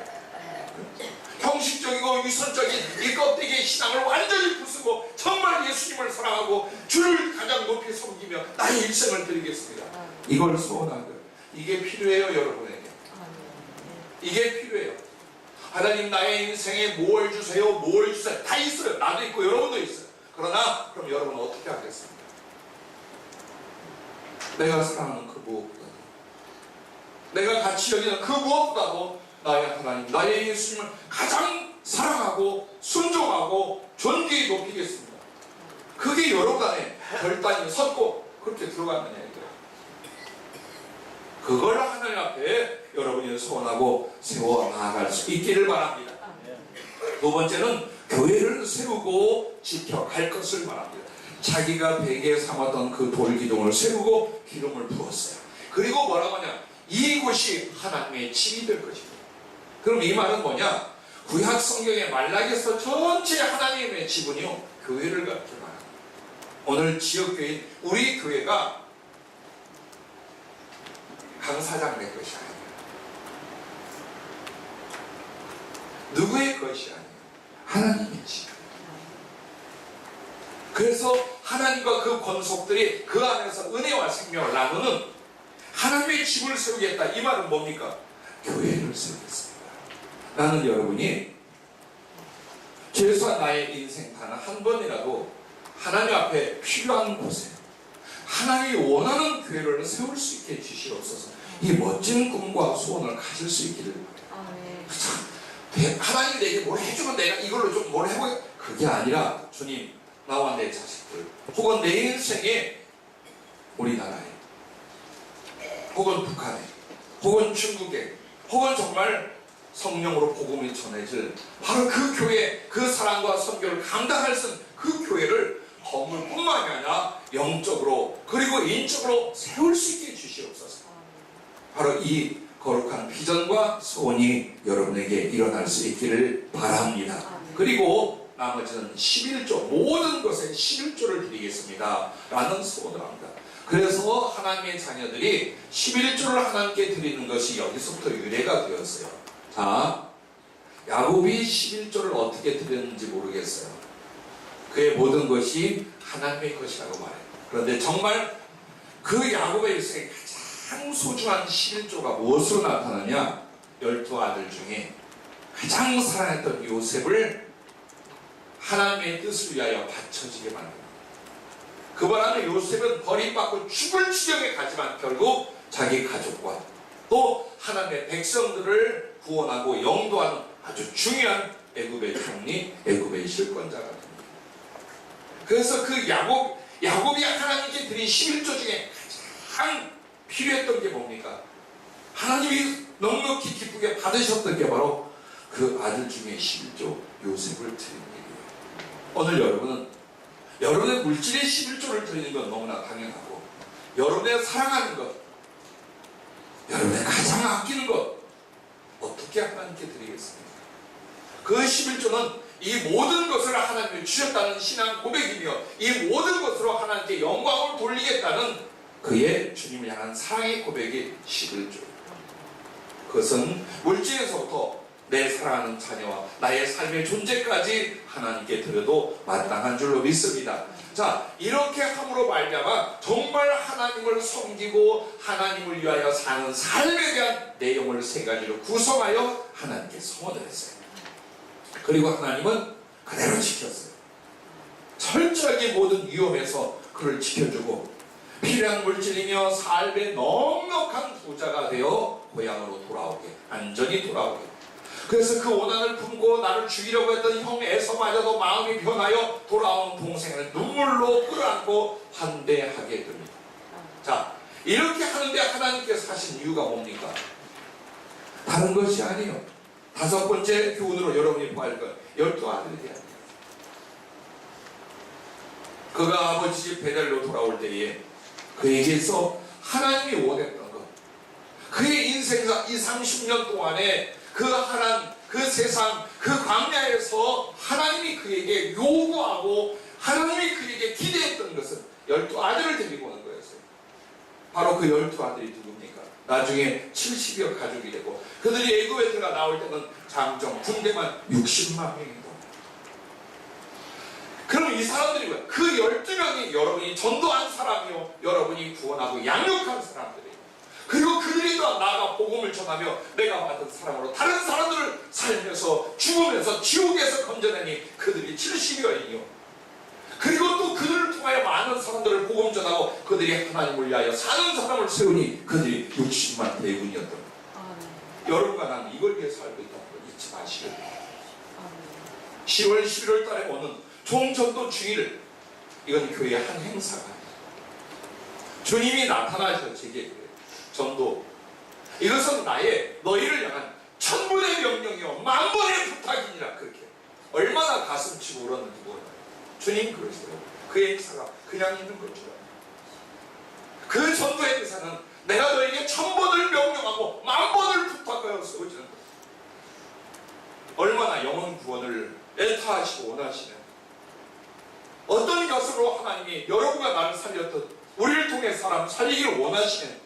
형식적이고 유선적인 이 껍데기의 신앙을 완전히 부수고 정말 예수님을 사랑하고 주를 가장 높이 섬기며 나의 일생을 드리겠습니다, 이걸 소원한 거예요. 이게 필요해요, 여러분에게. 이게 필요해요. 하나님 나의 인생에 뭘 주세요, 뭘 주세요. 다 있어요. 나도 있고 여러분도 있어요. 그러나 그럼 여러분은 어떻게 하겠습니까? 내가 사랑하는 그 무엇보다도, 내가 같이 여기는 그 무엇보다도 나의 하나님, 나의 예수님을 가장 사랑하고 순종하고 존귀히 높이겠습니다. 그게 여러분 안에 결단이 섰고 그렇게 들어갔느냐 이거예요. 그걸 하나님 앞에 여러분이 소원하고 세워 나아갈 수 있기를 바랍니다. 두 번째는 교회를 세우고 지켜갈 것을 바랍니다. 자기가 베개 삼았던 그 돌기둥을 세우고 기름을 부었어요. 그리고 뭐라고 하냐? 이곳이 하나님의 집이 될 것입니다. 그럼 이 말은 뭐냐? 구약 성경의 말라기서 전체 하나님의 지분이요, 교회를 갖게 말합니다. 오늘 지역교회인 우리 교회가 강사장 내 것이 아니에요. 누구의 것이 아니에요. 하나님의 집. 그래서 하나님과 그 권속들이 그 안에서 은혜와 생명을 나누는 하나님의 집을 세우겠다. 이 말은 뭡니까? 교회를 세우겠습니다. 나는 여러분이 최소한 나의 인생 단 한 번이라도 하나님 앞에 필요한 곳에 하나님이 원하는 교회를 세울 수 있게 주시옵소서. 이 멋진 꿈과 소원을 가질 수 있기를 바래요. 하나님이 내게 뭘 해주면 내가 이걸로 좀 뭘 해보게, 그게 아니라 주님, 나와 내 자식들 혹은 내 인생에, 우리나라에 혹은 북한에 혹은 중국에 혹은 정말 성령으로 복음이 전해질 바로 그 교회, 그 사랑과 선교를 감당할 수 있는 그 교회를 건물뿐만이 아니라 영적으로 그리고 인적으로 세울 수 있게 주시옵소서. 바로 이 거룩한 비전과 소원이 여러분에게 일어날 수 있기를 바랍니다. 그리고 나머지는 11조, 모든 것에 11조를 드리겠습니다 라는 소원을 합니다. 그래서 하나님의 자녀들이 11조를 하나님께 드리는 것이 여기서부터 유래가 되었어요. 자, 야곱이 11조를 어떻게 드렸는지 모르겠어요. 그의 모든 것이 하나님의 것이라고 말해요. 그런데 정말 그 야곱의 일생에 가장 소중한 11조가 무엇으로 나타나냐? 12아들 중에 가장 사랑했던 요셉을 하나님의 뜻을 위하여 바쳐지게 만듭니다. 그 바람에 요셉은 버림받고 죽을 지경에 가지만 결국 자기 가족과 또 하나님의 백성들을 구원하고 영도하는 아주 중요한 애굽의 총리, 애굽의 실권자가 됩니다. 그래서 그 야곱이 하나님께 드린 11조 중에 가장 필요했던 게 뭡니까? 하나님이 넉넉히 기쁘게 받으셨던 게 바로 그 아들 중에 11조 요셉을 드린 일이에요. 오늘 여러분은 여러분의 물질의 11조를 드리는 건 너무나 당연하고, 여러분의 사랑하는 것, 여러분의 가장 아끼는 것 어떻게 하나님께 드리겠습니까? 그 11조는 이 모든 것을 하나님이 주셨다는 신앙 고백이며 이 모든 것으로 하나님께 영광을 돌리겠다는 그의 주님을 향한 사랑의 고백이 11조예요. 그것은 물질에서부터 내 사랑하는 자녀와 나의 삶의 존재까지 하나님께 드려도 마땅한 줄로 믿습니다. 자, 이렇게 함으로 말미암아 정말 하나님을 섬기고 하나님을 위하여 사는 삶에 대한 내용을 세 가지로 구성하여 하나님께 서원을 했어요. 그리고 하나님은 그대로 지켰어요. 철저하게 모든 위험에서 그를 지켜주고 필요한 물질이며 삶의 넉넉한 부자가 되어 고향으로 돌아오게, 안전히 돌아오게. 그래서 그 원한을 품고 나를 죽이려고 했던 형 에서마저도 마음이 변하여 돌아온 동생을 눈물로 끌어안고 환대하게 됩니다. 자, 이렇게 하는데 하나님께서 하신 이유가 뭡니까? 다른 것이 아니에요. 다섯 번째 교훈으로 여러분이 보아야 할 것, 12아들에 대한. 그가 아버지 집 베델로 돌아올 때에 그에게서 하나님이 원했던 것, 그의 인생사 30년 동안에 그 하나님, 그 세상, 그 광야에서 하나님이 그에게 요구하고 하나님이 그에게 기대했던 것은 12아들을 데리고 오는 거였어요. 바로 그 12아들이 누굽니까? 나중에 70여 가족이 되고 그들이 애굽에 들어가 나올 때는 장정, 군대만 60만 명이다. 그럼 이 사람들이 뭐야? 그 12명이 여러분이 전도한 사람이요, 여러분이 구원하고 양육한 사람들이에요. 그리고 그들이 또 나아가 복음을 전하며 내가 받은 사랑으로 다른 사람들을 살면서 죽으면서 지옥에서 건져내니 그들이 70여인이요. 그리고 또 그들을 통하여 많은 사람들을 복음 전하고 그들이 하나님을 위하여 사는 사람을 세우니 그들이 60만 대군이었던 거예요. 여러분과 나는 이걸 위해 살고 있다는 걸 잊지 마시길 바랍니다. 10월 11월 달에 오는 총전도 주일, 이건 교회의 한 행사가 아니에요. 주님이 나타나셔 제게 그래요. 전도, 이것은 너희를 향한 천분의 명령이요 만분의 부탁이니라. 그렇게 얼마나 가슴치고 울었는지 몰라요. 주님 그러시더라고요. 그 행사가 그냥 있는 걸 줄 알아요. 그 전도 행사는 내가 너에게 1000번을 명령하고 10,000번을 부탁하여 세워지는 거예요. 얼마나 영혼 구원을 애타하시고 원하시는, 어떤 것으로 하나님이 여러분과 나를 살렸던 우리를 통해 사람 살리기를 원하시는,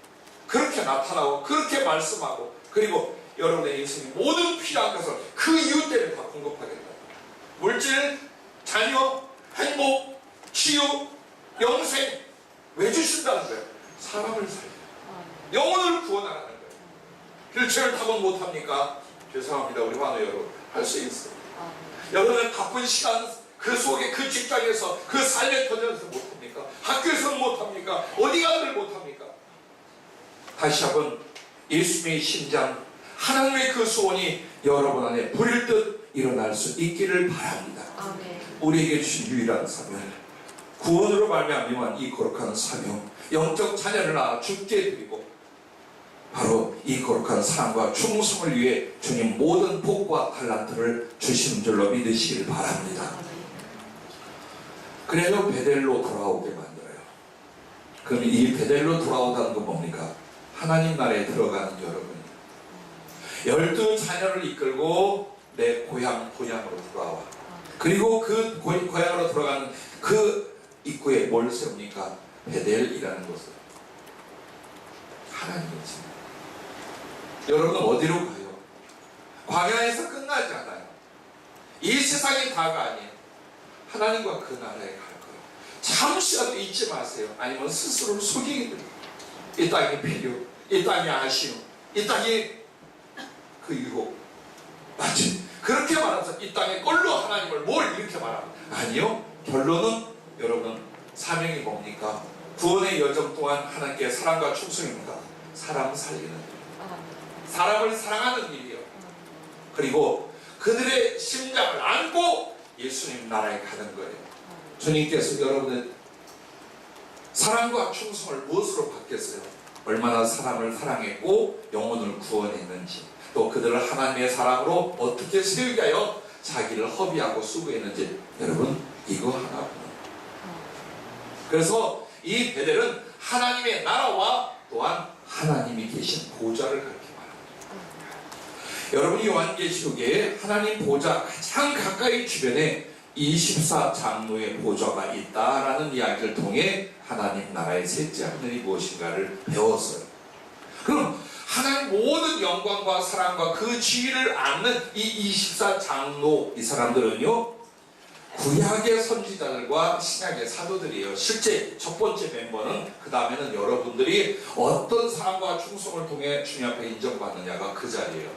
그렇게 나타나고 그렇게 말씀하고 그리고 여러분의 인생의 모든 필요한 것을 그 이유 때문에 다 공급하겠다. 물질, 자녀, 행복, 치유, 영생 왜 주신다는 거예요? 사람을 살려, 영혼을 구원하라는 거예요. 휠체어를 타고 못합니까? 죄송합니다. 우리 환우 여러분 할 수 있어요. 여러분은 바쁜 시간 그 속에 그 직장에서 그 삶의 터전에서 못합니까? 학교에서는 못합니까? 어디 가들 못합니까? 다시 한번 예수님의 심장, 하나님의 그 소원이 여러분 안에 불일 듯 일어날 수 있기를 바랍니다. 아멘. 우리에게 주신 유일한 사명, 구원으로 말미암아 이 거룩한 사명, 영적 자녀를 낳아 죽게 드리고 바로 이 거룩한 사랑과 충성을 위해 주님 모든 복과 달란트를 주시는 줄로 믿으시길 바랍니다. 그래서 베델로 돌아오게 만들어요. 그럼 이 베델로 돌아오다는 건 뭡니까? 하나님 나라에 들어가는 여러분이에요. 12자녀를 이끌고 내 본향으로 돌아와. 그리고 그 고향으로 돌아가는 그 입구에 뭘 세웁니까? 베델이라는 곳을. 하나님의 집. 여러분은 어디로 가요? 광야에서 끝나지 않아요. 이 세상이 다가 아니에요. 하나님과 그 나라에 갈 거예요. 잠시라도 잊지 마세요. 아니면 스스로를 속이게 됩니다. 이 땅의 필요, 이 땅의 아쉬움, 이 땅의 그 유혹. 마치 그렇게 말하면서 이 땅의 꼴로 하나님을 뭘 이렇게 말합니다. 아니요. 결론은 여러분 사명이 뭡니까? 구원의 여정 동안 하나님께 사랑과 충성입니다. 사람 살리는 일. 사람을 사랑하는 일이요. 그리고 그들의 심장을 안고 예수님 나라에 가는 거예요. 주님께서 여러분의 사랑과 충성을 무엇으로 받겠어요? 얼마나 사람을 사랑했고 영혼을 구원했는지, 또 그들을 하나님의 사랑으로 어떻게 세우게 하여 자기를 허비하고 수고했는지, 여러분 이거 하나뿐. 그래서 이 베델은 하나님의 나라와 또한 하나님이 계신 보좌를 그렇게 말합니다. 여러분이 요한계시록에 하나님 보좌 가장 가까이 주변에 24장로의 보좌가 있다라는 이야기를 통해 하나님 나라의 셋째 하늘이 무엇인가를 배웠어요. 그럼 하나님 모든 영광과 사랑과 그 지위를 아는 이 24장로, 이 사람들은요 구약의 선지자들과 신약의 사도들이에요. 실제 첫 번째 멤버는, 그 다음에는 여러분들이 어떤 사랑과 충성을 통해 주님 앞에 인정받느냐가 그 자리예요.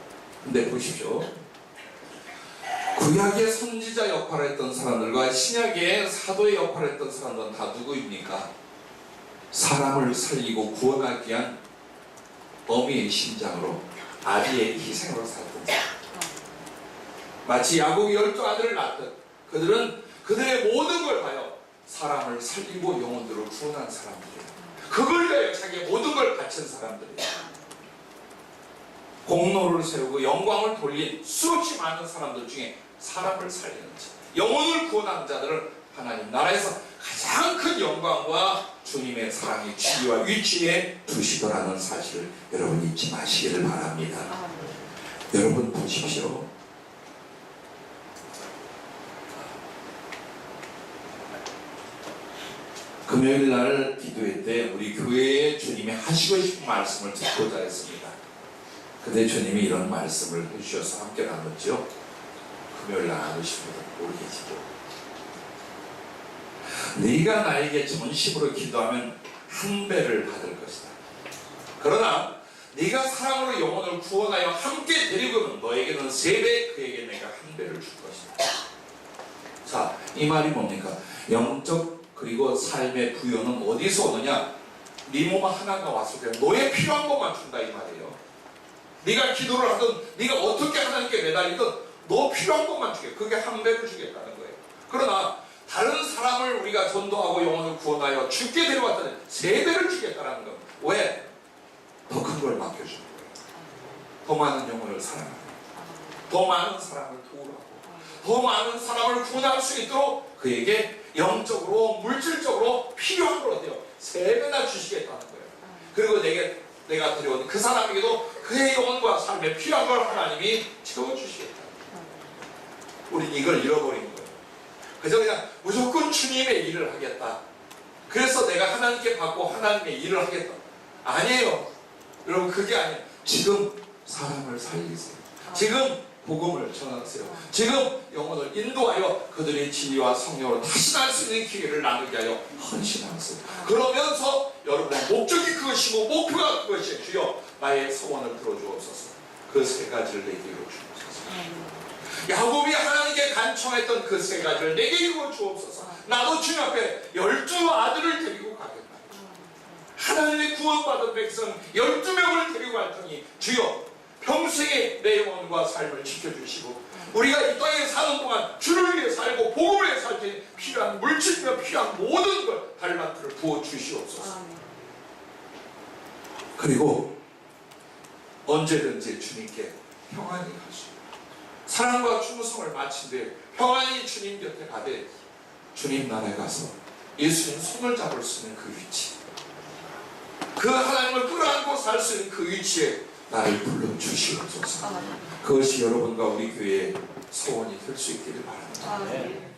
근데 보십시오. 구약의 선지자 역할을 했던 사람들과 신약의 사도의 역할을 했던 사람들은 다 누구입니까? 사람을 살리고 구원하기 위한 어미의 심장으로 아비의 희생으로 살았던 사람. 마치 야곱이 12아들을 낳았던 그들은 그들의 모든 걸 다하여 사람을 살리고 영혼들을 구원한 사람들이에요. 그걸 위하여 자기의 모든 걸 바친 사람들이에요. 공로를 세우고 영광을 돌린 수없이 많은 사람들 중에 사람을 살리는 자, 영혼을 구원하는 자들을 하나님 나라에서 가장 큰 영광과 주님의 사랑의 지위와 위치에 두시더라는 사실을 여러분 잊지 마시기를 바랍니다. 여러분 보십시오. 금요일 날 기도회 때 우리 교회에 주님이 하시고 싶은 말씀을 듣고자 했습니다. 근데 주님이 이런 말씀을 해주셔서 함께 나눴죠. 금요일 날 안 오신 분들 모르겠지도. 네가 나에게 전심으로 기도하면 한 배를 받을 것이다. 그러나 네가 사랑으로 영혼을 구원하여 함께 데리고 오면 너에게는 3배, 그에게 내가 1배를 줄 것이다. 자, 이 말이 뭡니까? 영적 그리고 삶의 부여는 어디서 오느냐? 네 몸 하나가 왔을 때 너의 필요한 것만 준다 이 말이에요. 네가 기도를 하든 네가 어떻게 하나님께 매달리든 너 필요한 것만 주게. 그게 1배를 주겠다는 거예요. 그러나 다른 사람을 우리가 전도하고 영혼을 구원하여 죽게 데려왔다는 3배를 주겠다는 것. 왜? 더 큰 걸 맡겨주는 거예요. 더 많은 영혼을 사랑하고 더 많은 사람을 도우라고 더 많은 사람을 구원할 수 있도록 그에게 영적으로 물질적으로 필요한 걸 어때요? 3배나 주시겠다는 거예요. 그리고 내가 데려온 그 사람에게도 그의 영혼과 삶에 필요한 걸 하나님이 채워주시겠다는 거예요. 우린 이걸 잃어버린 거예요. 그래서 그냥 무조건 주님의 일을 하겠다. 그래서 내가 하나님께 받고 하나님의 일을 하겠다. 아니에요. 여러분 그게 아니에요. 지금 사람을 살리세요. 지금 복음을 전하세요. 지금 영혼을 인도하여 그들의 진리와 성령으로 다시 날 수 있는 기회를 나누게 하여 헌신하세요. 그러면서 여러분의 목적이 그것이고 목표가 그것이에요. 주여 나의 소원을 들어주옵소서. 그 3가지를 내게 이루어 주옵소서. 야곱이 하나님께 간청했던 그 3가지를 내게 이루어 주옵소서. 나도 주님 앞에 12아들을 데리고 가겠다. 하나님의 구원받은 백성 12명을 데리고 갈 테니 주여 평생에 내 영혼과 삶을 지켜주시고 우리가 이 땅에 사는 동안 주를 위해 살고 복음을 위해 살 때 필요한 물질이며 필요한 모든 걸 달란트를 부어주시옵소서. 그리고 언제든지 주님께 평안히 가시고 사랑과 충성을 마친 뒤에 평안히 주님 곁에 가되 주님 나라에 가서 예수님 손을 잡을 수 있는 그 위치, 그 하나님을 끌어안고 살 수 있는 그 위치에 나를 불러주시옵소서. 그것이 여러분과 우리 교회의 소원이 될 수 있기를 바랍니다.